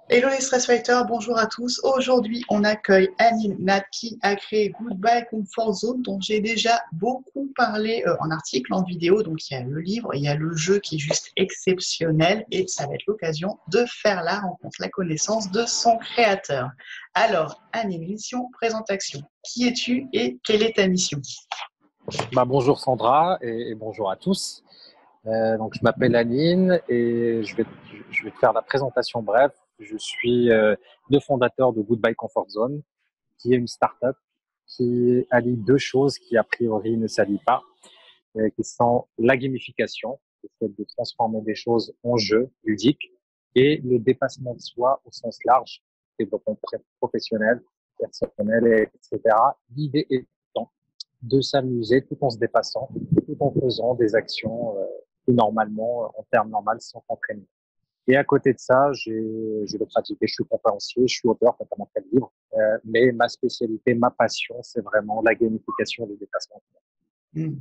Hello les Stress Fighters, bonjour à tous. Aujourd'hui, on accueille Anine Nat qui a créé Goodbye Comfort Zone, dont j'ai déjà beaucoup parlé en article, en vidéo. Donc, il y a le livre, il y a le jeu qui est juste exceptionnel et ça va être l'occasion de faire la rencontre, la connaissance de son créateur. Alors, Anine, mission, présentation. Qui es-tu et quelle est ta mission? Bonjour Sandra et bonjour à tous. Donc je m'appelle Anine et je vais te faire la présentation brève. Je suis le fondateur de Goodbye Comfort Zone, qui est une start-up qui allie deux choses qui a priori ne s'allient pas, qui sont la gamification, le fait de transformer des choses en jeux ludiques, et le dépassement de soi au sens large, développement professionnel, personnel, etc. L'idée étant de s'amuser tout en se dépassant, tout en faisant des actions que normalement, en termes normaux, sans s'entraîner. Et à côté de ça, je le pratique. Je suis conférencier, je suis auteur, notamment de livres. Mais ma spécialité, ma passion, c'est vraiment la gamification des dépassements. Hmm.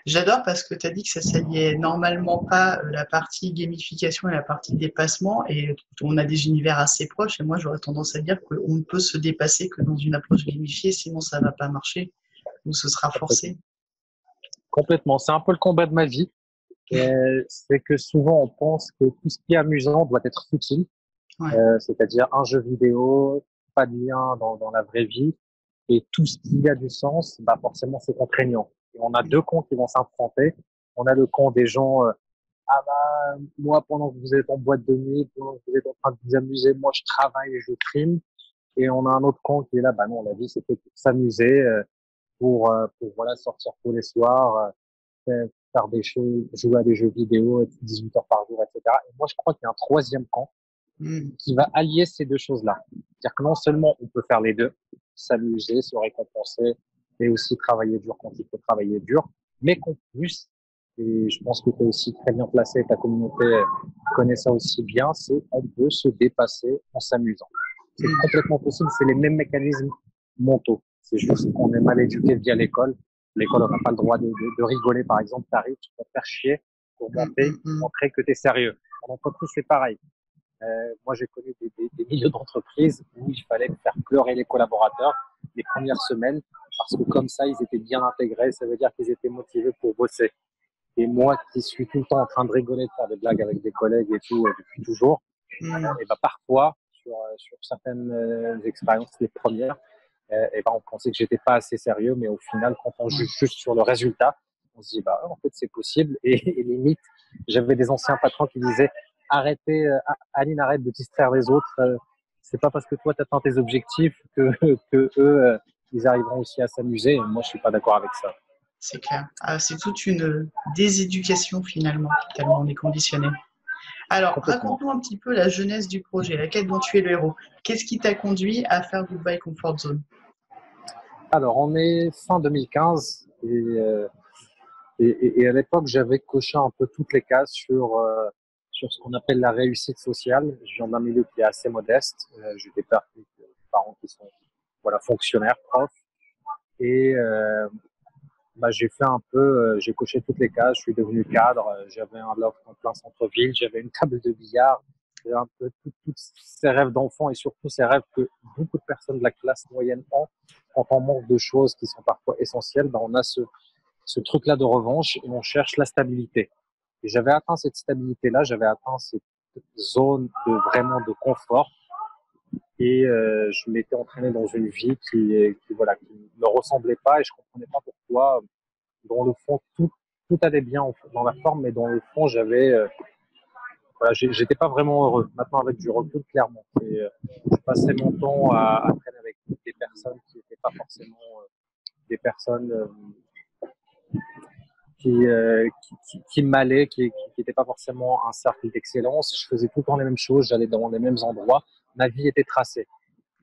J'adore parce que tu as dit que ça s'alliait normalement pas la partie gamification et la partie dépassement et on a des univers assez proches et moi j'aurais tendance à dire qu'on ne peut se dépasser que dans une approche gamifiée sinon ça va pas marcher ou ce sera forcé. Complètement. C'est un peu le combat de ma vie. C'est que souvent on pense que tout ce qui est amusant doit être futile, Ouais. c'est-à-dire un jeu vidéo, pas de lien dans la vraie vie, et tout ce qui a du sens, forcément c'est contraignant. Et on a deux camps qui vont s'affronter. On a le camp des gens, moi pendant que vous êtes en boîte de nuit, pendant que vous êtes en train de vous amuser, moi je travaille et je trime. Et on a un autre camp qui est là, non, la vie c'est fait pour s'amuser, pour voilà sortir tous les soirs, faire des choses, jouer à des jeux vidéo 18 heures par jour, etc. Et moi je crois qu'il y a un troisième camp Mm. qui va allier ces deux choses-là. C'est-à-dire que non seulement on peut faire les deux, s'amuser, se récompenser, et aussi travailler dur quand il faut travailler dur, mais qu'en plus, et je pense que tu es aussi très bien placé, ta communauté connaît ça aussi bien, c'est on peut se dépasser en s'amusant. C'est Mm. complètement possible, c'est les mêmes mécanismes mentaux. C'est juste qu'on est mal éduqué via l'école. L'école, on n'a pas le droit de rigoler, par exemple, t'arrives, tu vas te faire chier pour Mm. Mm. Mm. montrer que tu es sérieux. En entreprise, c'est pareil. Moi, j'ai connu des milieux d'entreprise où il fallait faire pleurer les collaborateurs les premières semaines parce que comme ça, ils étaient bien intégrés. Ça veut dire qu'ils étaient motivés pour bosser. Et moi, qui suis tout le temps en train de rigoler, de faire des blagues avec des collègues et tout depuis toujours, Mm. et parfois, sur certaines expériences, les premières, on pensait que j'étais pas assez sérieux, mais au final, quand on Ouais. juge juste sur le résultat, on se dit en fait c'est possible. Et limite, j'avais des anciens patrons qui disaient arrêtez, Aline, arrête de distraire les autres. C'est pas parce que toi tu atteins tes objectifs que eux ils arriveront aussi à s'amuser. Et moi je suis pas d'accord avec ça. C'est clair. Ah, c'est toute une déséducation finalement, tellement on est conditionné. Alors, Complètement. raconte-nous un petit peu la genèse du projet, laquelle dont tu es le héros. Qu'est-ce qui t'a conduit à faire Goodbye Comfort Zone? Alors on est fin 2015 et à l'époque, j'avais coché un peu toutes les cases sur ce qu'on appelle la réussite sociale. Je viens d'un milieu qui est assez modeste. J'ai des parents qui sont voilà, fonctionnaires, profs. Et j'ai fait un peu, j'ai coché toutes les cases. Je suis devenu cadre. J'avais un loft en plein centre-ville. J'avais une table de billard. J'avais un peu tous ces rêves d'enfant et surtout ces rêves que beaucoup de personnes de la classe moyenne ont. Quand on manque de choses qui sont parfois essentielles, on a ce truc-là de revanche et on cherche la stabilité. Et j'avais atteint cette stabilité-là, j'avais atteint cette zone de vraiment de confort et je m'étais entraîné dans une vie qui voilà qui me ressemblait pas et je comprenais pas pourquoi dans le fond tout allait bien dans la forme mais dans le fond j'avais voilà j'étais pas vraiment heureux. Maintenant avec du recul clairement et je passais mon temps à traîner avec des personnes qui n'étaient pas forcément des personnes qui m'allait, qui n'était pas forcément un cercle d'excellence. Je faisais tout le temps les mêmes choses, j'allais dans les mêmes endroits. Ma vie était tracée.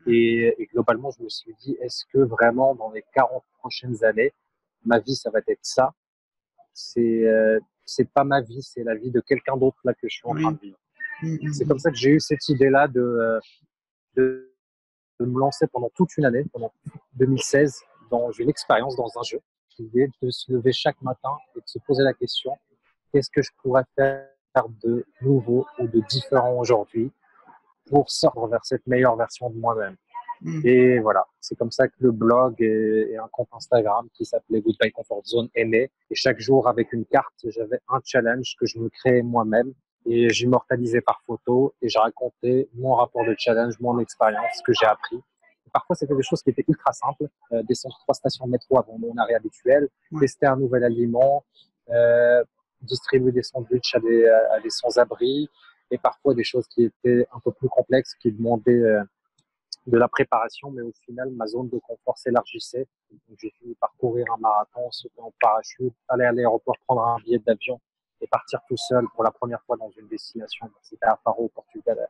Et globalement, je me suis dit, est-ce que vraiment dans les 40 prochaines années, ma vie, ça va être ça? C'est pas ma vie, c'est la vie de quelqu'un d'autre là que je suis en train Oui. de vivre. Mm, C'est mm, comme mm. ça que j'ai eu cette idée-là de, de me lancer pendant toute une année, pendant 2016, dans une expérience, dans un jeu, qui est de se lever chaque matin et de se poser la question, qu'est-ce que je pourrais faire de nouveau ou de différent aujourd'hui pour sortir vers cette meilleure version de moi-même. Mm. Et voilà, c'est comme ça que le blog et un compte Instagram qui s'appelait Goodbye Comfort Zone est né. Et chaque jour, avec une carte, j'avais un challenge que je me créais moi-même et j'immortalisais par photo et je racontais mon rapport de challenge, mon expérience, ce que j'ai appris. Et parfois, c'était des choses qui étaient ultra simples. Descendre 3 stations de métro avant mon arrêt habituel, tester un nouvel aliment, distribuer des sandwichs à des sans-abri et parfois des choses qui étaient un peu plus complexes, qui demandaient de la préparation, mais au final, ma zone de confort s'élargissait. Donc, j'ai fini par courir un marathon, sauter en parachute, aller à l'aéroport, prendre un billet d'avion et partir tout seul pour la première fois dans une destination. C'était à Faro, au Portugal,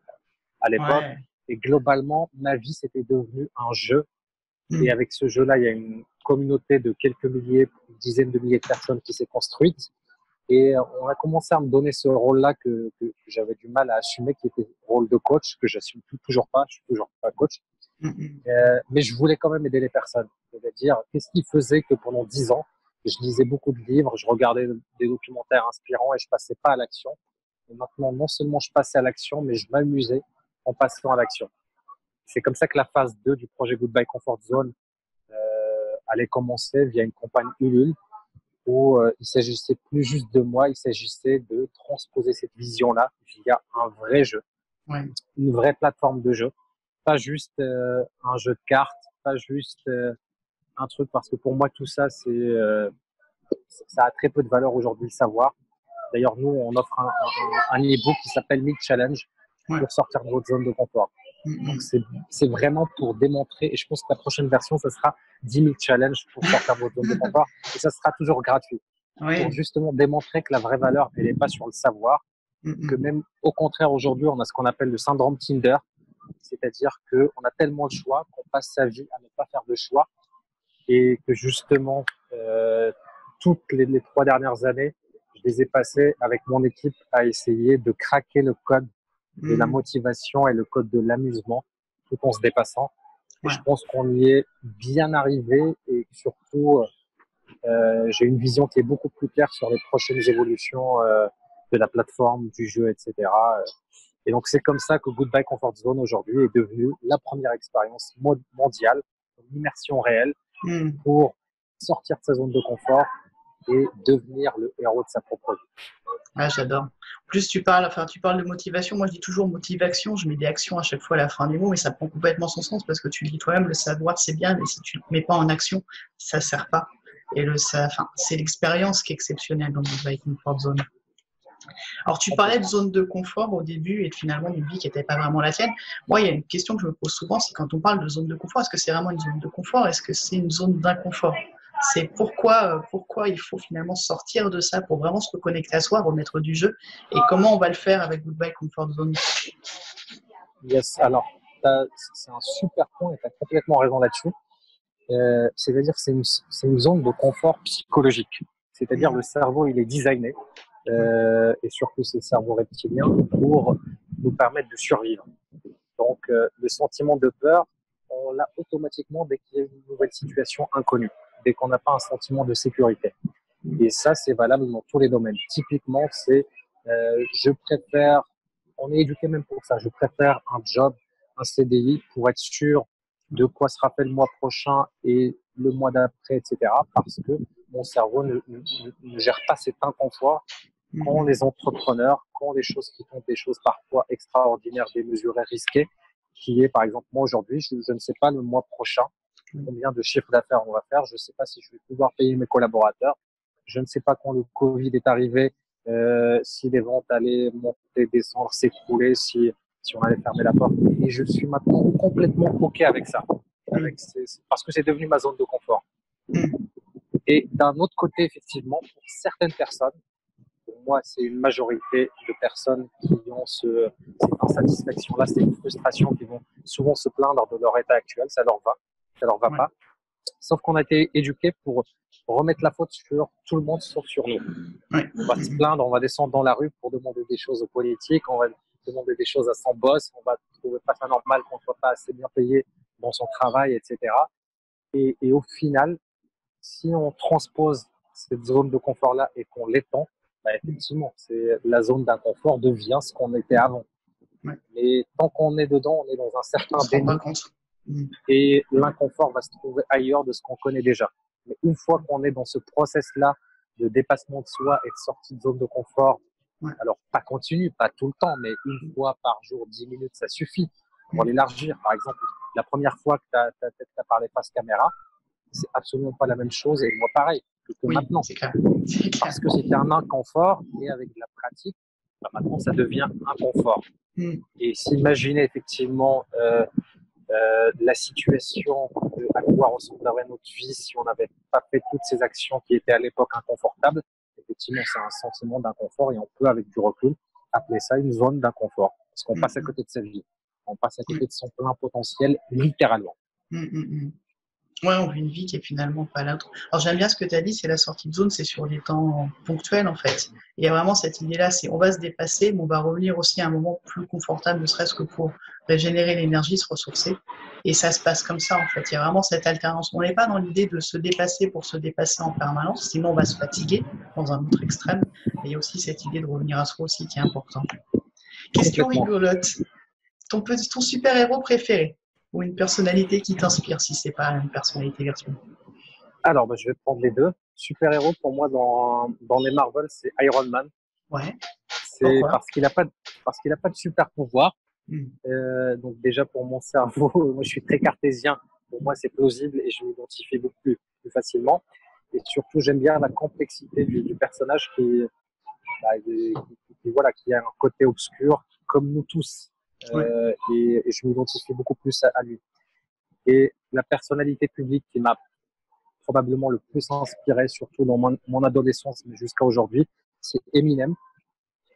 à l'époque. Ouais. Et globalement, ma vie, c'était devenu un jeu. Et Mm. avec ce jeu-là, il y a une communauté de quelques milliers, une dizaine de milliers de personnes qui s'est construite. Et on a commencé à me donner ce rôle-là que j'avais du mal à assumer, qui était le rôle de coach, que j'assume toujours pas. Je suis toujours pas coach. Mm. Mais je voulais quand même aider les personnes. C'est-à-dire, qu'est-ce qui faisait que pendant 10 ans, je lisais beaucoup de livres, je regardais des documentaires inspirants et je passais pas à l'action. Et maintenant, non seulement je passais à l'action, mais je m'amusais en passant à l'action. C'est comme ça que la phase 2 du projet Goodbye Comfort Zone allait commencer via une campagne Ulule où il s'agissait plus juste de moi, il s'agissait de transposer cette vision-là via un vrai jeu, Ouais. une vraie plateforme de jeu, pas juste un jeu de cartes, pas juste un truc, parce que pour moi tout ça ça a très peu de valeur aujourd'hui, le savoir. D'ailleurs, nous, on offre un e-book qui s'appelle Meet Challenge Ouais. pour sortir de votre zone de confort. Donc, c'est vraiment pour démontrer, et je pense que la prochaine version, ça sera 10 000 challenges pour sortir de votre zone de confort, et ça sera toujours gratuit, pour Ouais. justement démontrer que la vraie valeur, elle n'est pas sur le savoir, que même au contraire, aujourd'hui, on a ce qu'on appelle le syndrome Tinder, c'est-à-dire qu'on a tellement de choix qu'on passe sa vie à ne pas faire de choix, et que justement, toutes les 3 dernières années, je les ai passées avec mon équipe à essayer de craquer le code de la motivation et le code de l'amusement tout en se dépassant. Et Ouais. je pense qu'on y est bien arrivé et surtout, j'ai une vision qui est beaucoup plus claire sur les prochaines évolutions de la plateforme, du jeu, etc. Et donc, c'est comme ça que Goodbye Comfort Zone aujourd'hui est devenu la première expérience mondiale, une immersion réelle pour sortir de sa zone de confort et devenir le héros de sa propre vie. Ah, j'adore. En plus, tu parles de motivation. Moi, je dis toujours motivation. Je mets des actions à chaque fois à la fin des mots, mais ça prend complètement son sens parce que tu le dis toi-même, le savoir, c'est bien, mais si tu ne le mets pas en action, ça ne sert pas. Et c'est l'expérience qui est exceptionnelle dans Goodbye Comfort Zone. Alors, tu parlais de zone de confort au début et finalement d'une vie qui n'était pas vraiment la tienne. Moi, il y a une question que je me pose souvent, c'est quand on parle de zone de confort, est-ce que c'est vraiment une zone de confort? Est-ce que c'est une zone d'inconfort? C'est pourquoi il faut finalement sortir de ça pour vraiment se reconnecter à soi, remettre du jeu. Et comment on va le faire avec Goodbye Comfort Zone? Yes, alors, c'est un super point et tu as complètement raison là-dessus. C'est-à-dire que c'est une zone de confort psychologique. C'est-à-dire le cerveau, il est designé, et surtout c'est le cerveau reptilien, pour nous permettre de survivre. Donc, le sentiment de peur, on l'a automatiquement dès qu'il y a une nouvelle situation inconnue, dès qu'on n'a pas un sentiment de sécurité. Et ça, c'est valable dans tous les domaines. Typiquement, je préfère, on est éduqué même pour ça, je préfère un job, un CDI pour être sûr de quoi sera fait le mois prochain et le mois d'après, etc. Parce que mon cerveau ne gère pas cet inconfort quand les entrepreneurs, quand les choses qui font des choses parfois extraordinaires, démesurées, risquées, qui est, par exemple, moi aujourd'hui, je ne sais pas le mois prochain combien de chiffre d'affaires on va faire, je ne sais pas si je vais pouvoir payer mes collaborateurs, je ne sais pas quand le Covid est arrivé, si les ventes allaient monter, descendre, s'écrouler, si on allait fermer la porte. Et je suis maintenant complètement OK avec ça, parce que c'est devenu ma zone de confort. Et d'un autre côté, effectivement, pour certaines personnes, pour moi, c'est une majorité de personnes qui ont cette insatisfaction-là, cette frustration, qui vont souvent se plaindre de leur état actuel, ça leur va pas. Sauf qu'on a été éduqués pour remettre la faute sur tout le monde, sauf sur nous. On va se plaindre, on va descendre dans la rue pour demander des choses aux politiques, on va demander des choses à son boss, on va trouver pas ça normal qu'on ne soit pas assez bien payé dans son travail, etc. Et au final, si on transpose cette zone de confort-là et qu'on l'étend, bah effectivement, la zone d'inconfort devient ce qu'on était avant. Ouais. Mais tant qu'on est dedans, on est dans un certain On se rend déni pas compte. et l'inconfort va se trouver ailleurs de ce qu'on connaît déjà. Mais une fois qu'on est dans ce process-là de dépassement de soi et de sortie de zone de confort, Ouais. alors pas continu, pas tout le temps, mais une fois par jour, 10 minutes, ça suffit pour l'élargir. Par exemple, la première fois que tu as parlé face caméra, c'est absolument pas la même chose, et moi pareil, que Oui, maintenant. c'est clair. C'est clair. Parce que c'était un inconfort, et avec de la pratique, bah maintenant ça devient un confort. Et s'imaginer effectivement la situation de à quoi ressemblerait notre vie si on n'avait pas fait toutes ces actions qui étaient à l'époque inconfortables, effectivement c'est un sentiment d'inconfort, et on peut avec du recul appeler ça une zone d'inconfort. Parce qu'on passe à côté de sa vie, on passe à côté de son plein potentiel, littéralement. Ouais, on vit une vie qui est finalement pas l'autre. Alors j'aime bien ce que tu as dit, c'est la sortie de zone, c'est sur des temps ponctuels en fait. Il y a vraiment cette idée-là, c'est on va se dépasser, mais on va revenir aussi à un moment plus confortable, ne serait-ce que pour régénérer l'énergie, se ressourcer. Et ça se passe comme ça en fait. Il y a vraiment cette alternance. On n'est pas dans l'idée de se dépasser pour se dépasser en permanence, sinon on va se fatiguer dans un autre extrême. Mais il y a aussi cette idée de revenir à soi aussi qui est importante. Question rigolote. Ton super-héros préféré ou une personnalité qui t'inspire si c'est pas une personnalité virtuelle? Alors, bah, je vais prendre les deux. Super-héros, pour moi, dans les Marvel, c'est Iron Man. Ouais. C'est Pourquoi? parce qu'il a pas de super pouvoir. Donc déjà, pour mon cerveau, moi, je suis très cartésien. Pour moi, c'est plausible et je m'identifie beaucoup plus facilement. Et surtout, j'aime bien la complexité du personnage voilà, qui a un côté obscur, comme nous tous. Ouais. Et je m'identifie beaucoup plus à lui. Et la personnalité publique qui m'a probablement le plus inspiré, surtout dans mon adolescence, mais jusqu'à aujourd'hui, c'est Eminem.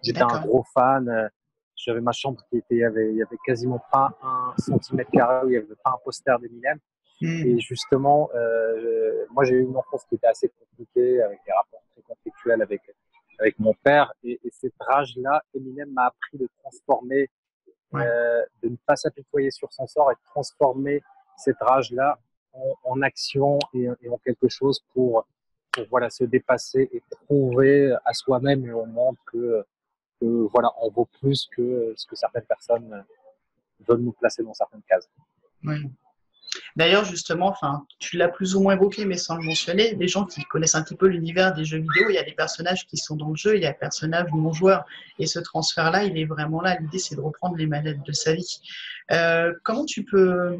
J'étais un D'accord. gros fan. J'avais ma chambre il y avait quasiment pas un centimètre carré où il n'y avait pas un poster d'Eminem. Et justement, moi j'ai eu une enfance qui était assez compliquée, avec des rapports très conflictuels avec mon père. Et cette rage-là, Eminem m'a appris de transformer, Ouais. de ne pas s'apitoyer sur son sort et de transformer cette rage-là en action et en quelque chose pour voilà, se dépasser et prouver à soi-même et au monde que voilà, on vaut plus que ce que certaines personnes veulent nous placer dans certaines cases. Ouais. D'ailleurs, justement, enfin, tu l'as plus ou moins évoqué, mais sans le mentionner, les gens qui connaissent un petit peu l'univers des jeux vidéo, il y a des personnages qui sont dans le jeu, il y a des personnages non joueurs. Et ce transfert-là, il est vraiment là. L'idée, c'est de reprendre les manettes de sa vie. Comment tu peux.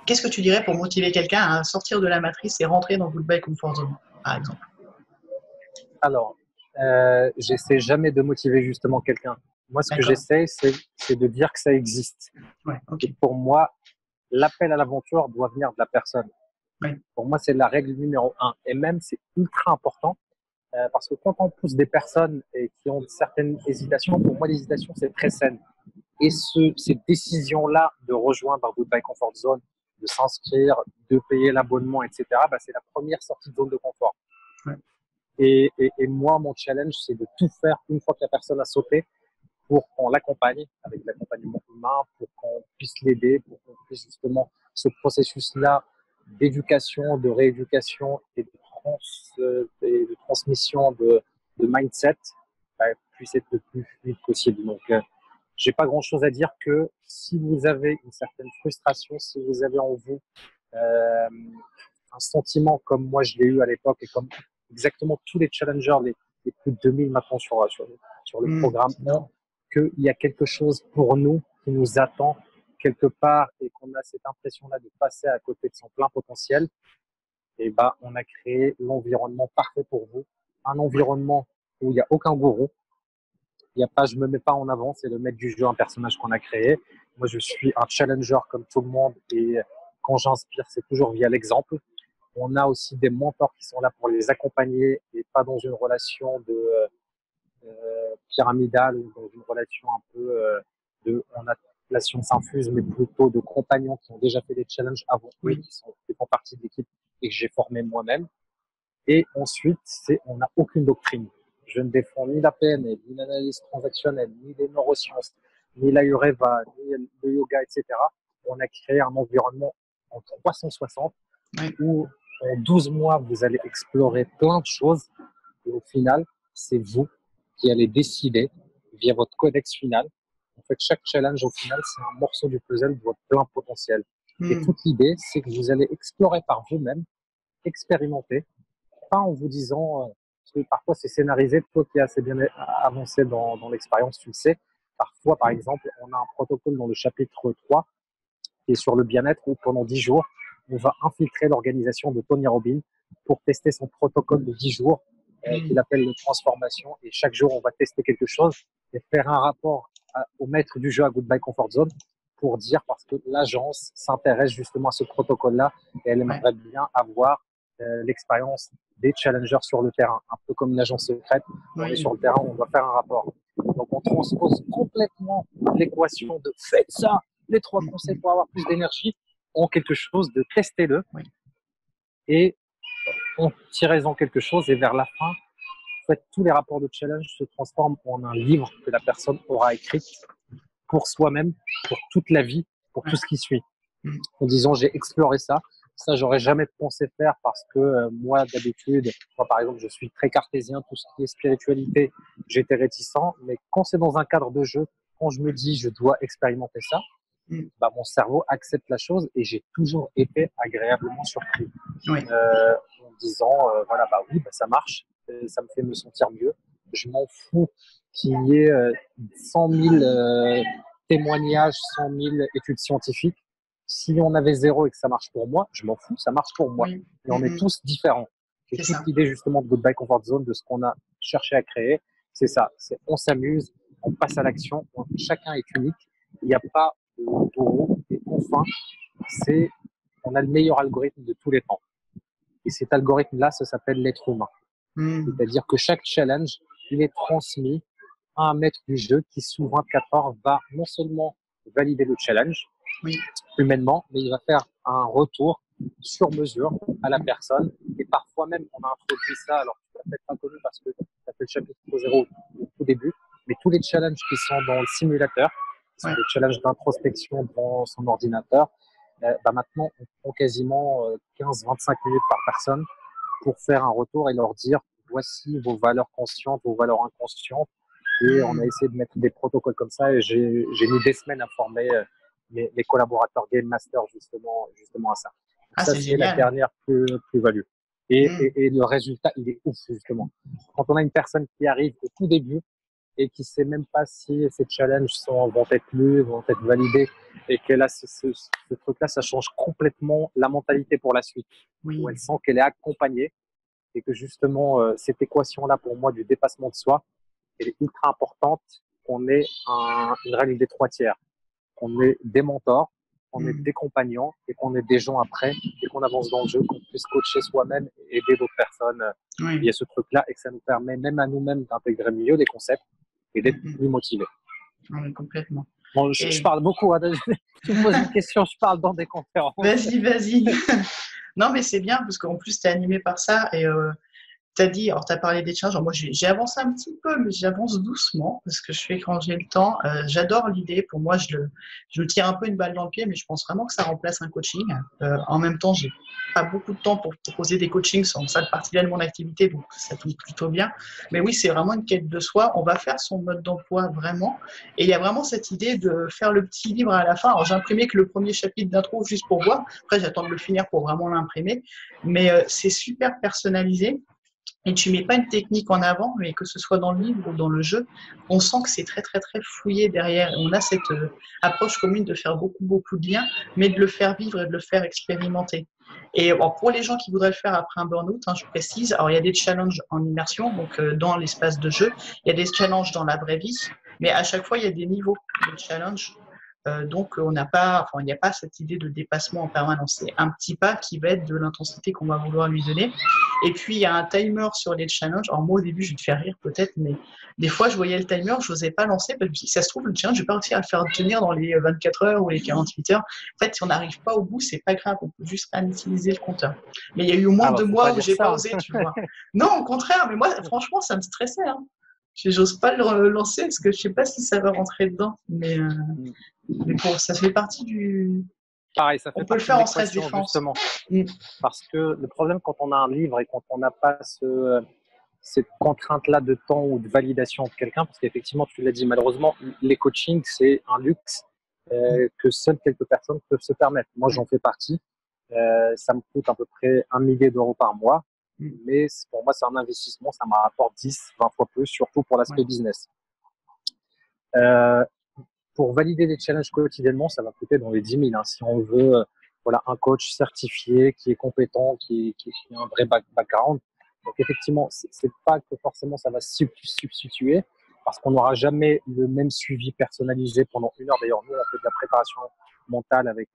Qu'est-ce que tu dirais pour motiver quelqu'un à sortir de la matrice et rentrer dans Goodbye Comfort Zone, par exemple? Alors, j'essaie jamais de motiver justement quelqu'un. Moi, ce que D'accord. j'essaie, c'est de dire que ça existe. Ouais, ok. Et pour moi, l'appel à l'aventure doit venir de la personne. Ouais. Pour moi, c'est la règle numéro un. Et même, c'est ultra important parce que quand on pousse des personnes qui ont certaines hésitations, pour moi, l'hésitation, c'est très saine. Et cette décision-là de rejoindre Goodbye Comfort Zone, de s'inscrire, de payer l'abonnement, etc., bah, c'est la première sortie de zone de confort. Ouais. Et moi, mon challenge, c'est de tout faire une fois que la personne a sauté pour qu'on l'accompagne avec l'accompagnement humain, pour qu'on puisse l'aider, pour qu'on puisse justement ce processus-là d'éducation, de rééducation et de transmission de mindset puisse être le plus fluide possible. Donc, j'ai pas grand-chose à dire que si vous avez une certaine frustration, si vous avez en vous euh, un sentiment comme moi je l'ai eu à l'époque et comme exactement tous les challengers, les plus de 2000 maintenant sur le programme, ont qu'il y a quelque chose pour nous qui nous attend quelque part et qu'on a cette impression-là de passer à côté de son plein potentiel, et bah, on a créé l'environnement parfait pour vous. Un environnement où il n'y a aucun gourou. Il y a pas, je me mets pas en avant, c'est le maître du jeu, un personnage qu'on a créé. Moi, je suis un challenger comme tout le monde et quand j'inspire, c'est toujours via l'exemple. On a aussi des mentors qui sont là pour les accompagner et pas dans une relation de pyramidale ou dans une relation un peu on a la science infuse, mais plutôt de compagnons qui ont déjà fait des challenges avant eux, qui font partie de l'équipe et que j'ai formé moi-même. Et ensuite, on n'a aucune doctrine. Je ne défends ni la PNL, ni l'analyse transactionnelle, ni les neurosciences, ni l'Ayurveda, ni le yoga, etc. On a créé un environnement en 360 où en 12 mois, vous allez explorer plein de choses. Et au final, c'est vous qui allez décider, via votre codex final, En fait, chaque challenge, au final, c'est un morceau du puzzle de votre plein potentiel. Et Mm. toute l'idée, c'est que vous allez explorer par vous-même, expérimenter, pas en vous disant, parce que parfois c'est scénarisé, toi qui es assez bien avancé dans l'expérience, tu le sais. Parfois, par exemple, on a un protocole dans le chapitre 3 qui est sur le bien-être où pendant 10 jours, on va infiltrer l'organisation de Tony Robbins pour tester son protocole de 10 jours qu'il appelle le transformation. Et chaque jour, on va tester quelque chose et faire un rapport au maître du jeu à Goodbye Comfort Zone pour dire, parce que l'agence s'intéresse justement à ce protocole-là et elle Ouais. aimerait bien avoir l'expérience des challengers sur le terrain, un peu comme une agence secrète. On est Oui. sur le terrain, on doit faire un rapport. Donc on transpose complètement l'équation de faites ça, les 3 conseils pour avoir plus d'énergie, en quelque chose de testez-le Oui. et on tirez-en quelque chose et vers la fin, en fait, tous les rapports de challenge se transforment en un livre que la personne aura écrit pour soi-même, pour toute la vie, pour tout ce qui suit. En disant j'ai exploré ça j'aurais jamais pensé faire parce que moi d'habitude, moi par exemple je suis très cartésien, tout ce qui est spiritualité, j'étais réticent, mais quand c'est dans un cadre de jeu, quand je me dis je dois expérimenter ça, bah, mon cerveau accepte la chose et j'ai toujours été agréablement surpris. Oui. En me disant voilà bah oui bah, ça marche, ça me fait me sentir mieux, je m'en fous qu'il y ait 100 000 témoignages, 100 000 études scientifiques. Si on avait 0 et que ça marche pour moi, je m'en fous, ça marche pour moi. Oui. Et on est tous différents. Et C'est toute ça. l'idée justement de Goodbye Comfort Zone, de ce qu'on a cherché à créer, c'est ça. C'est on s'amuse, on passe à l'action, chacun est unique. Il n'y a pas de bourreau. Et enfin, on a le meilleur algorithme de tous les temps. Et cet algorithme-là, ça s'appelle l'être humain. C'est-à-dire que chaque challenge, il est transmis à un maître du jeu qui, sous 24 heures, va non seulement valider le challenge humainement, mais il va faire un retour sur mesure à la personne. Et parfois même, on a introduit ça, alors tu l'as peut-être pas connu parce que ça fait le chapitre 0 au tout début, mais tous les challenges qui sont dans le simulateur, qui sont des challenges d'introspection dans son ordinateur, bah maintenant, on prend quasiment 15-25 minutes par personne pour faire un retour et leur dire voici vos valeurs conscientes, vos valeurs inconscientes. Et on a essayé de mettre des protocoles comme ça et j'ai mis des semaines à former les collaborateurs Game Master justement à ça. Donc Ah, ça, c'est c'est la génial. dernière plus-value. Et le résultat, il est ouf justement. Quand on a une personne qui arrive au tout début et qui sait même pas si ces challenges vont être lus, vont être validés, et qu'elle a ce truc-là, ça change complètement la mentalité pour la suite. Où elle sent qu'elle est accompagnée et que justement, cette équation-là, pour moi, du dépassement de soi, elle est ultra importante, qu'on ait une règle des 3 tiers, qu'on ait des mentors, qu'on ait des compagnons et qu'on ait des gens après et qu'on avance dans le jeu, qu'on puisse coacher soi-même et aider d'autres personnes. Il y a ce truc-là et que ça nous permet même à nous-mêmes d'intégrer mieux les concepts et d'être plus motivés. Oui, complètement. Bon, je parle beaucoup. Hein, tu me poses une question, je parle dans des conférences. Vas-y. Non, mais c'est bien parce qu'en plus, tu es animé par ça et tu as dit, alors tu as parlé des challenges. Alors, moi, j'ai avancé un petit peu, mais j'avance doucement parce que je fais quand j'ai le temps. J'adore l'idée. Pour moi, je tire un peu une balle dans le pied, mais je pense vraiment que ça remplace un coaching. En même temps, j'ai pas beaucoup de temps pour proposer des coachings sur cette partie-là de mon activité, donc ça tombe plutôt bien. Mais oui, c'est vraiment une quête de soi. On va faire son mode d'emploi vraiment. Et il y a vraiment cette idée de faire le petit livre à la fin. Alors, j'ai imprimé que le premier chapitre d'intro juste pour voir. Après, j'attends de le finir pour vraiment l'imprimer. Mais c'est super personnalisé. Et tu mets pas une technique en avant, mais que ce soit dans le livre ou dans le jeu, on sent que c'est très, très, très fouillé derrière. On a cette approche commune de faire beaucoup, beaucoup de liens, mais de le faire vivre et de le faire expérimenter. Et alors, pour les gens qui voudraient le faire après un burn-out, je précise, alors il y a des challenges en immersion, donc dans l'espace de jeu, il y a des challenges dans la vraie vie, mais à chaque fois, il y a des niveaux de challenge. Donc, il n'y a pas cette idée de dépassement en permanence. C'est un petit pas qui va être de l'intensité qu'on va vouloir lui donner. Et puis, il y a un timer sur les challenges. Alors, moi, au début, je vais te faire rire peut-être, mais des fois, je voyais le timer, je n'osais pas lancer parce que si ça se trouve, le challenge, je vais pas réussir à le faire tenir dans les 24 heures ou les 48 heures. En fait, si on n'arrive pas au bout, c'est pas grave. On peut juste réinitialiser le compteur. Mais il y a eu au moins 2 faut mois pas où dire j'ai ça. pas osé, tu vois. Non, au contraire, mais moi, franchement, ça me stressait. Hein. J'ose pas le lancer parce que je sais pas si ça va rentrer dedans. Mais bon, ça fait partie du. Pareil, ça fait On peut le partie faire de en stress l'équation défense. justement. Parce que le problème quand on a un livre et quand on n'a pas cette contrainte-là de temps ou de validation de quelqu'un, parce qu'effectivement, tu l'as dit, malheureusement, les coachings, c'est un luxe que seules quelques personnes peuvent se permettre. Moi, j'en fais partie. Ça me coûte à peu près 1 000 000 € par mois, mais pour moi, c'est un investissement. Ça me rapporte 10, 20 fois plus, surtout pour l'aspect business. Pour valider les challenges quotidiennement, ça va coûter dans les 10 000. Hein, si on veut voilà, un coach certifié, qui est compétent, qui a un vrai background. Donc effectivement, c'est pas que forcément ça va substituer, parce qu'on n'aura jamais le même suivi personnalisé pendant 1 heure. D'ailleurs, nous, on fait de la préparation mentale avec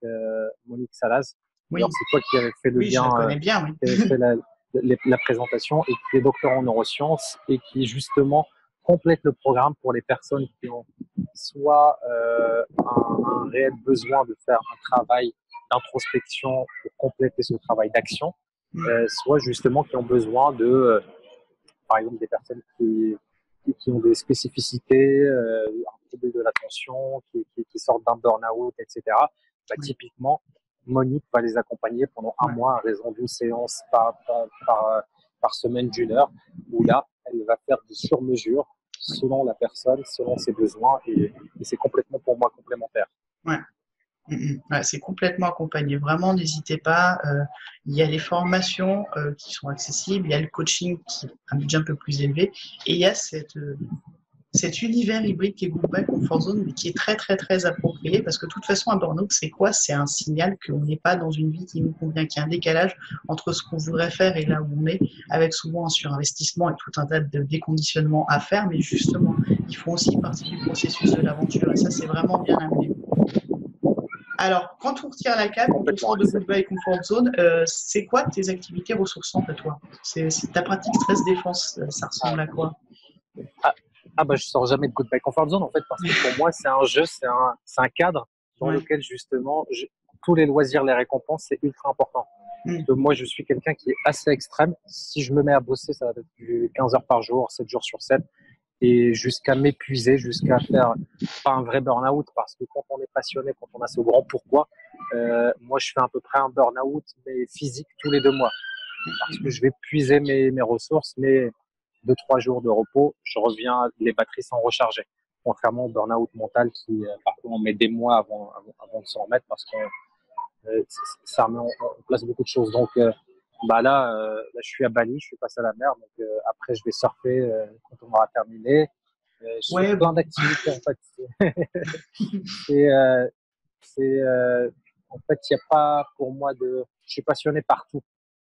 Monique Salaz. Oui. D'ailleurs, c'est toi qui avais fait le lien, je la connais bien, oui. qui avait fait la présentation, et qui est docteur en neurosciences et qui justement complète le programme pour les personnes qui ont soit un réel besoin de faire un travail d'introspection pour compléter ce travail d'action, soit justement qui ont besoin de, par exemple, des personnes qui ont des spécificités, un trouble de l'attention, qui sortent d'un burn-out, etc. Bah, typiquement, Monique va les accompagner pendant 1 mois à raison d'une séance par semaine d'1 heure, où là, elle va faire du sur-mesure selon la personne, selon ses besoins, et c'est complètement pour moi complémentaire. Ouais. Ouais, c'est complètement accompagné. Vraiment, n'hésitez pas. Il y a les formations qui sont accessibles, il y a le coaching qui a un budget un peu plus élevé, et il y a cet univers hybride qui est Good Bye Comfort Zone, mais qui est très, très, très approprié, parce que de toute façon, un burn-out, c'est quoi? C'est un signal qu'on n'est pas dans une vie qui nous convient, qu'il y a un décalage entre ce qu'on voudrait faire et là où on est, avec souvent un surinvestissement et tout un tas de déconditionnements à faire, mais justement, ils font aussi partie du processus de l'aventure, et ça, c'est vraiment bien amené. Alors, quand on retire la cape, quand on sort de Good Bye Comfort Zone, c'est quoi tes activités ressourçantes à toi? C'est ta pratique stress-défense, ça ressemble à quoi? Bah, je sors jamais de Good Bye Comfort Zone, en fait, parce que pour moi, c'est un jeu, c'est un cadre dans lequel, justement, tous les loisirs, les récompenses, c'est ultra important. Parce que moi, je suis quelqu'un qui est assez extrême. Si je me mets à bosser, ça va être du 15 heures par jour, 7 jours sur 7, et jusqu'à m'épuiser, jusqu'à faire pas un vrai burn-out, parce que quand on est passionné, quand on a ce grand pourquoi, moi, je fais à peu près un burn-out, mais physique, tous les 2 mois. Parce que je vais puiser mes ressources, mais 2-3 jours de repos, je reviens, les batteries sont rechargées. Contrairement au burn-out mental qui, parfois, on met des mois avant de s'en remettre, parce que ça remet en place beaucoup de choses. Donc, là, je suis à Bali, je suis passé à la mer, donc après, je vais surfer quand on aura terminé. Je fais plein d'activités, en fait. En fait, il n'y a pas pour moi je suis passionné par tout.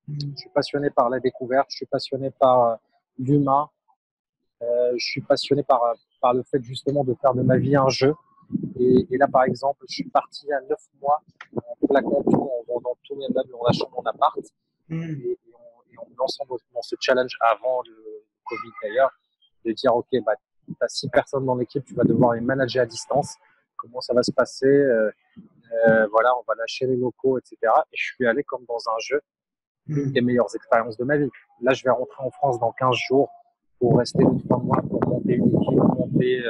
Je suis passionné par la découverte, je suis passionné par l'humain, je suis passionné par le fait justement de faire de ma vie un jeu. Et là, par exemple, je suis parti à 9 mois en plaquant tout, en vendant tous mes meubles, en achetant mon appart. Et en me lançant dans ce challenge avant le Covid d'ailleurs, de dire, OK, bah, tu as 6 personnes dans l'équipe, tu vas devoir les manager à distance. Comment ça va se passer? Voilà, on va lâcher les locaux, etc. Et je suis allé comme dans un jeu, une des meilleures expériences de ma vie. Là, je vais rentrer en France dans 15 jours pour rester 2-3 mois, pour monter une équipe, monter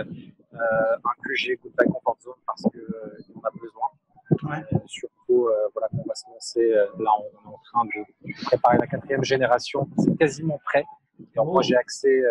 un QG Good Bye Comfort Zone, parce qu'on a besoin. Surtout, voilà, qu'on va se lancer. Là, on est en train de préparer la 4e génération. C'est quasiment prêt. Et moi, j'ai accès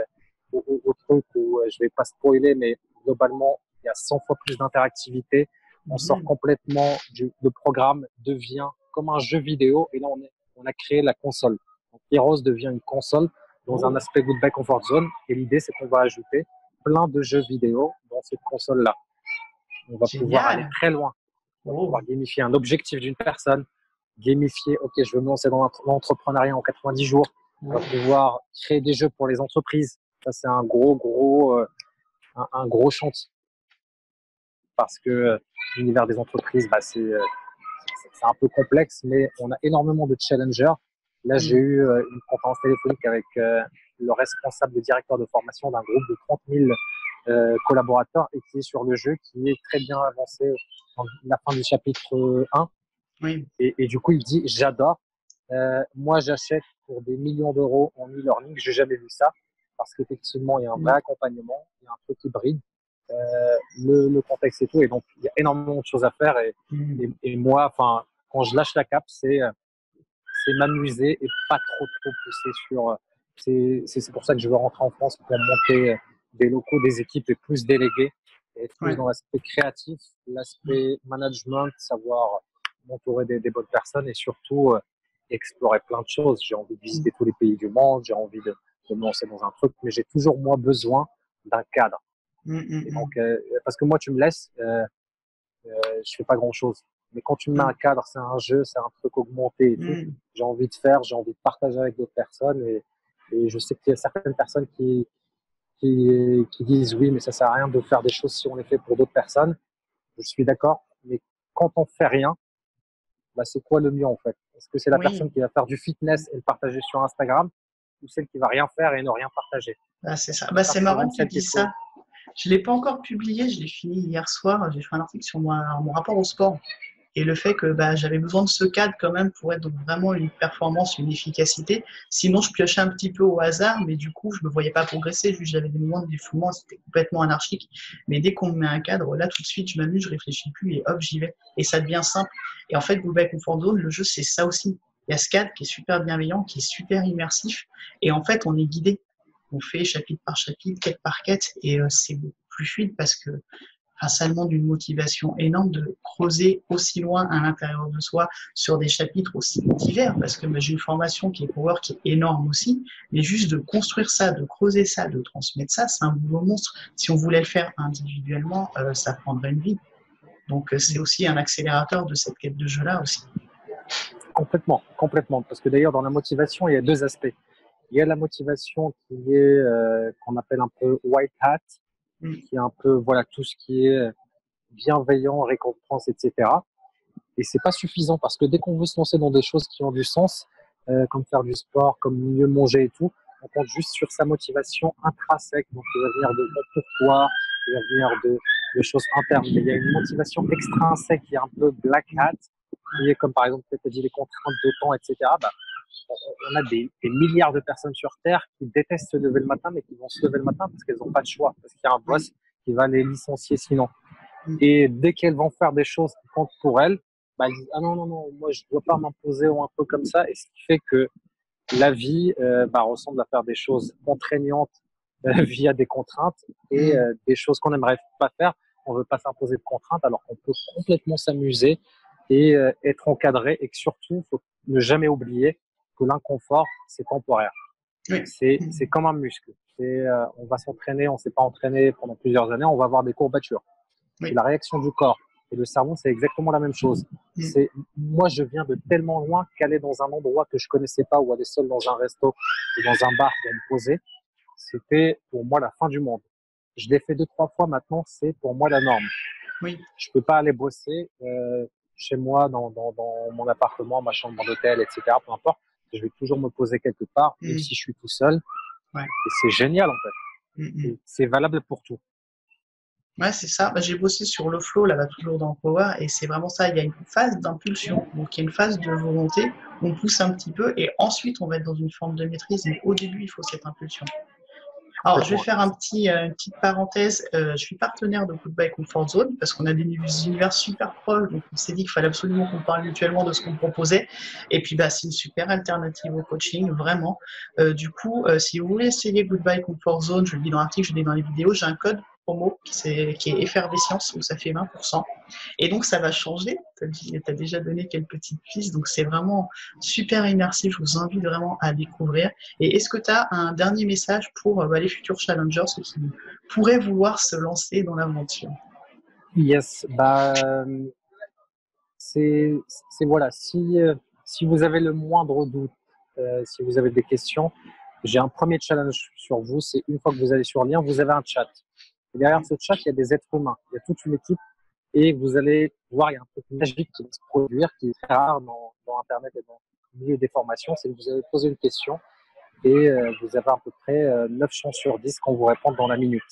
au truc où je vais pas spoiler, mais globalement, il y a 100 fois plus d'interactivité. On sort complètement le programme devient comme un jeu vidéo. Et là, on a créé la console. Donc, Heroes devient une console dans un aspect Good Bye Comfort Zone. Et l'idée, c'est qu'on va ajouter plein de jeux vidéo dans cette console-là. On va pouvoir aller très loin. On va pouvoir gamifier un objectif d'une personne, gamifier, OK, je veux me lancer dans l'entrepreneuriat en 90 jours. On va pouvoir créer des jeux pour les entreprises. Ça, c'est un gros chantier. Parce que l'univers des entreprises, bah, c'est un peu complexe, mais on a énormément de challengers. Là, j'ai eu une conférence téléphonique avec le responsable, le directeur de formation d'un groupe de 30 000 collaborateurs, et qui est sur le jeu, qui est très bien avancé dans la fin du chapitre 1. Et du coup, il dit, j'adore. Moi, j'achète pour des millions d'euros en e-learning. J'ai jamais vu ça, parce qu'effectivement, il y a un vrai accompagnement, il y a un truc hybride. Le contexte et tout, et donc il y a énormément de choses à faire, et moi, enfin, quand je lâche la cape, c'est m'amuser et pas trop pousser c'est pour ça que je veux rentrer en France pour monter des locaux, des équipes et plus délégués, et être plus Ouais. dans l'aspect créatif, l'aspect management, savoir m'entourer des bonnes personnes et surtout explorer plein de choses. J'ai envie de Mm. visiter tous les pays du monde, j'ai envie de me lancer dans un truc, mais j'ai toujours moi besoin d'un cadre. Mm, mm, Et donc, mm. parce que moi, tu me laisses, je fais pas grand chose. Mais quand tu me mets un Mm, cadre, c'est un jeu, c'est un truc augmenté et tout. mm. J'ai envie de faire, j'ai envie de partager avec d'autres personnes et je sais qu'il y a certaines personnes qui disent oui, mais ça sert à rien de faire des choses si on les fait pour d'autres personnes. Je suis d'accord, mais quand on fait rien, bah, c'est quoi le mieux en fait? Est-ce que c'est la personne Oui, qui va faire du fitness et le partager sur Instagram ou celle qui va rien faire et ne rien partager? bah, c'est ça. Je Bah, préfère c'est quand marrant même que tu celle qui dis faut. ça. Je ne l'ai pas encore publié, je l'ai fini hier soir. J'ai fait un article sur mon rapport au sport et le fait que bah, j'avais besoin de ce cadre quand même pour être dans vraiment une performance, une efficacité. Sinon, je piochais un petit peu au hasard, mais du coup, je ne me voyais pas progresser. Juste, j'avais des moments de défoulement, c'était complètement anarchique. Mais dès qu'on me met un cadre, là, tout de suite, je m'amuse, je réfléchis plus et hop, j'y vais. Et ça devient simple. Et en fait, Goodbye Comfort Zone, le jeu, c'est ça aussi. Il y a ce cadre qui est super bienveillant, qui est super immersif. Et en fait, on est guidé. On fait chapitre par chapitre, quête par quête, et c'est beaucoup plus fluide parce que enfin, ça demande une motivation énorme de creuser aussi loin à l'intérieur de soi sur des chapitres aussi divers, parce que j'ai une formation qui est Power qui est énorme aussi, mais juste de construire ça, de creuser ça, de transmettre ça, c'est un boulot monstre. Si on voulait le faire individuellement, ça prendrait une vie. Donc c'est aussi un accélérateur de cette quête de jeu-là aussi. Complètement, complètement. Parce que d'ailleurs, dans la motivation, il y a deux aspects. Il y a la motivation qui est qu'on appelle un peu white hat, Mm. qui est un peu voilà tout ce qui est bienveillant, récompense, etc. Et c'est pas suffisant parce que dès qu'on veut se lancer dans des choses qui ont du sens, comme faire du sport, comme mieux manger et tout, on compte juste sur sa motivation intrinsèque, donc qui va venir de ton pourquoi, qui va venir de choses internes. Mais il y a une motivation extrinsèque qui est un peu black hat, qui est comme par exemple, tu as dit les contraintes de temps, etc. Bah, on a des milliards de personnes sur Terre qui détestent se lever le matin, mais qui vont se lever le matin parce qu'elles n'ont pas de choix, parce qu'il y a un Oui. boss qui va les licencier sinon. Mm. Et dès qu'elles vont faire des choses qui comptent pour elles, bah, elles disent ah non non non, moi je ne dois pas m'imposer ou un truc comme ça. Et ce qui fait que la vie bah, ressemble à faire des choses contraignantes via des contraintes et Mm. des choses qu'on n'aimerait pas faire. On ne veut pas s'imposer de contraintes alors qu'on peut complètement s'amuser et être encadré et que surtout, faut ne jamais oublier que l'inconfort, c'est temporaire. Oui. C'est comme un muscle. On va s'entraîner, on ne s'est pas entraîné pendant plusieurs années, on va avoir des courbatures. C'est Oui. la réaction du corps. Et le cerveau, c'est exactement la même chose. Mm. C'est moi, je viens de tellement loin qu'aller dans un endroit que je connaissais pas ou aller seul dans un resto ou dans un bar pour me poser, c'était pour moi la fin du monde. Je l'ai fait 2, 3 fois maintenant, c'est pour moi la norme. Oui. Je peux pas aller bosser chez moi, dans mon appartement, ma chambre d'hôtel, etc. Peu importe. Je vais toujours me poser quelque part, même Mm. si je suis tout seul. Ouais. Et c'est génial en Mm, fait. mm. Et c'est valable pour tout. Ouais, c'est ça. Bah, j'ai bossé sur le flow, là-bas, toujours dans Power, et c'est vraiment ça. Il y a une phase d'impulsion, donc il y a une phase de volonté, on pousse un petit peu, et ensuite on va être dans une forme de maîtrise, mais au début, il faut cette impulsion. Alors, je vais Complètement. faire une petite parenthèse. Je suis partenaire de Goodbye Comfort Zone parce qu'on a des univers super proches, donc on s'est dit qu'il fallait absolument qu'on parle mutuellement de ce qu'on proposait. Et puis, bah, c'est une super alternative au coaching, vraiment. Du coup, si vous voulez essayer Goodbye Comfort Zone, je le dis dans l'article, je le dis dans les vidéos, j'ai un code promo qui est effervescence, où ça fait 20%. Et donc, ça va changer. Tu as déjà donné quelques petites pistes, donc c'est vraiment super immersif. Je vous invite vraiment à découvrir. Et est-ce que tu as un dernier message pour les futurs challengers, ceux qui pourraient vouloir se lancer dans l'aventure? Yes, bah voilà. Si vous avez le moindre doute, si vous avez des questions, j'ai un premier challenge sur vous. C'est une fois que vous allez sur le lien, vous avez un chat. Et derrière ce chat, il y a des êtres humains. Il y a toute une équipe et vous allez voir, il y a un truc magique qui va se produire, qui est très rare dans Internet et dans le milieu des formations. C'est que vous allez poser une question et vous avez à peu près 9 chances sur 10 qu'on vous réponde dans la minute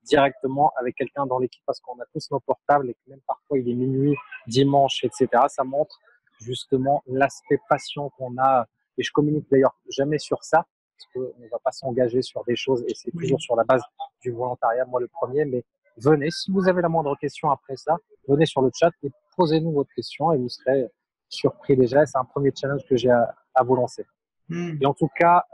directement avec quelqu'un dans l'équipe parce qu'on a tous nos portables et que même parfois il est minuit, dimanche, etc. Ça montre justement l'aspect patient qu'on a. Et je communique d'ailleurs jamais sur ça parce qu'on ne va pas s'engager sur des choses et c'est Oui. toujours sur la base du volontariat, moi le premier. Mais venez, si vous avez la moindre question après ça, venez sur le chat et posez-nous votre question et vous serez surpris déjà. C'est un premier challenge que j'ai à vous lancer. Hmm. Et en tout cas,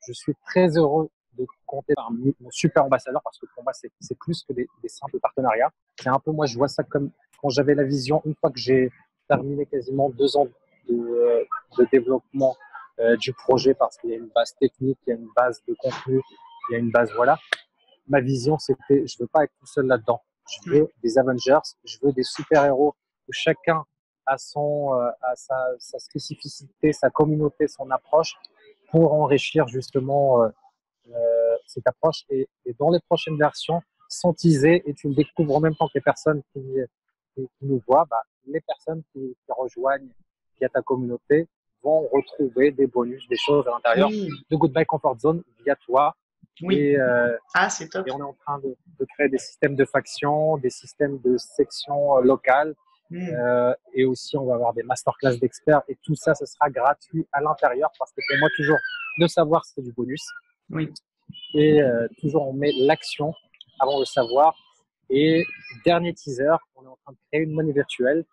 je suis très heureux de compter parmi mon super ambassadeur parce que pour moi, c'est plus que des simples partenariats. C'est un peu, moi, je vois ça comme quand j'avais la vision, une fois que j'ai terminé quasiment 2 ans de développement du projet parce qu'il y a une base technique, il y a une base de contenu, il y a une base, voilà. Ma vision, c'était, je veux pas être tout seul là-dedans. Je Oui. veux des Avengers, je veux des super-héros où chacun a sa spécificité, sa communauté, son approche pour enrichir justement cette approche. Et dans les prochaines versions, sans teaser, et tu le découvres en même temps que les personnes qui nous voient, bah, les personnes qui rejoignent via ta communauté vont retrouver des bonus, des choses à l'intérieur Oui. de Goodbye Comfort Zone via toi. Oui. Et, Ah, c'est top. et on est en train de créer des systèmes de factions, des systèmes de sections locales. Hmm. Et aussi, on va avoir des masterclass d'experts. Et tout ça, ce sera gratuit à l'intérieur parce que pour moi, toujours, de savoir, c'est du bonus. Oui. Et toujours, on met l'action avant de savoir. Et dernier teaser, on est en train de créer une monnaie virtuelle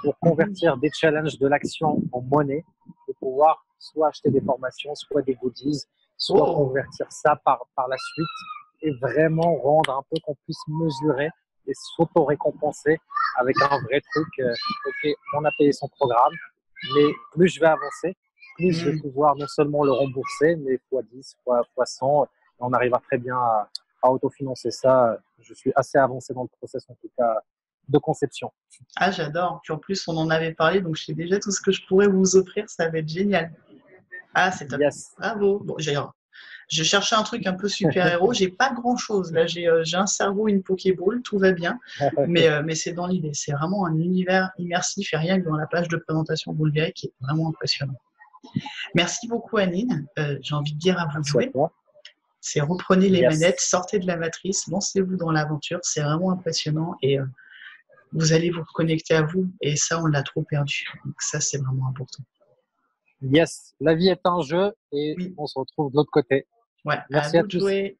pour convertir des challenges de l'action en monnaie, pour pouvoir soit acheter des formations, soit des goodies, soit Oh. convertir ça par la suite et vraiment rendre un peu qu'on puisse mesurer et s'auto-récompenser avec un vrai truc. Ok, on a payé son programme, mais plus je vais avancer, plus je vais Hmm. pouvoir non seulement le rembourser, mais fois 10, fois 100, et on arrivera très bien à autofinancer ça. Je suis assez avancé dans le process, en tout cas, de conception. Ah, j'adore. Puis en plus, on en avait parlé, donc je sais déjà tout ce que je pourrais vous offrir. Ça va être génial. Ah, c'est top. Yes. Bravo. Bon, je cherchais un truc un peu super-héros. J'ai pas grand-chose. Là, j'ai un cerveau, une Pokéball, tout va bien. Mais c'est dans l'idée. C'est vraiment un univers immersif et rien que dans la page de présentation, vous le verrez, qui est vraiment impressionnant. Merci beaucoup, Anine. J'ai envie de dire à vous de Merci à jouer. toi. C'est reprenez les manettes, Yes. sortez de la matrice, lancez-vous dans l'aventure. C'est vraiment impressionnant et vous allez vous reconnecter à vous. Et ça, on l'a trop perdu. Donc ça, c'est vraiment important. Yes. La vie est un jeu et Oui, on se retrouve de l'autre côté. ouais, à Merci à vous de tous. jouer.